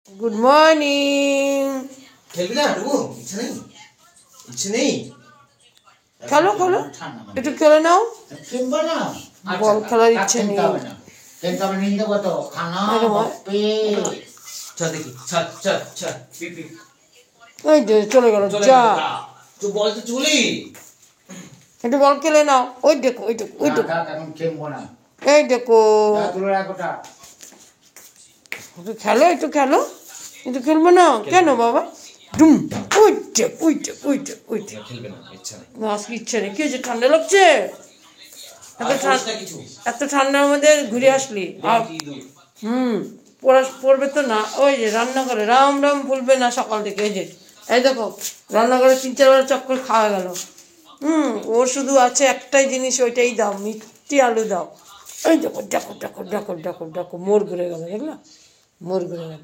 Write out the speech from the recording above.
Good morning. খেলবি না টুকু? ইচ্ছে নেই খেলো খেলো, একটু খেলে নাও। খেলবো না, বল খেলার ইচ্ছে নেই। খেলতে হবে নিয়ে দেবো তো খানা বাপ্পে। চল দেখি, চল চল চল পিপি। এই যে চলে গেল, যা তো বল তো চলি। একটু বল খেলে নাও। ওই দেখো ওই দেখো ওই দেখো, এখন খেলবো না, এই দেখো তুলে রাখোটা। একটু খেলো একটু খেলো, একটু খেলবে না কেন বাবা? ডুম, ওই দেখ ওই দেখ ওই দেখ ওই দেখ। খেলবে না, ইচ্ছা নেই। না আজকে ইচ্ছে নেই। কি হয়েছে, ঠান্ডা লাগছে? এত ঠান্ডার মধ্যে ঘুরে আসলি আর পড়বে তো না। ওই যে রান্নাঘরে রাম রাম ভুলবে না সকাল থেকে। এই যে এই দেখো রান্নাঘরে 3-4 বার চক্কর খাওয়া গেল। ওর শুধু আছে একটাই জিনিস, ওইটাই দাও, মিষ্টি আলু দাও। এই দেখো দেখো দেখো দেখো দেখো দেখো মোর ঘুরে গেল, দেখলা মোর ঘুরে গেল।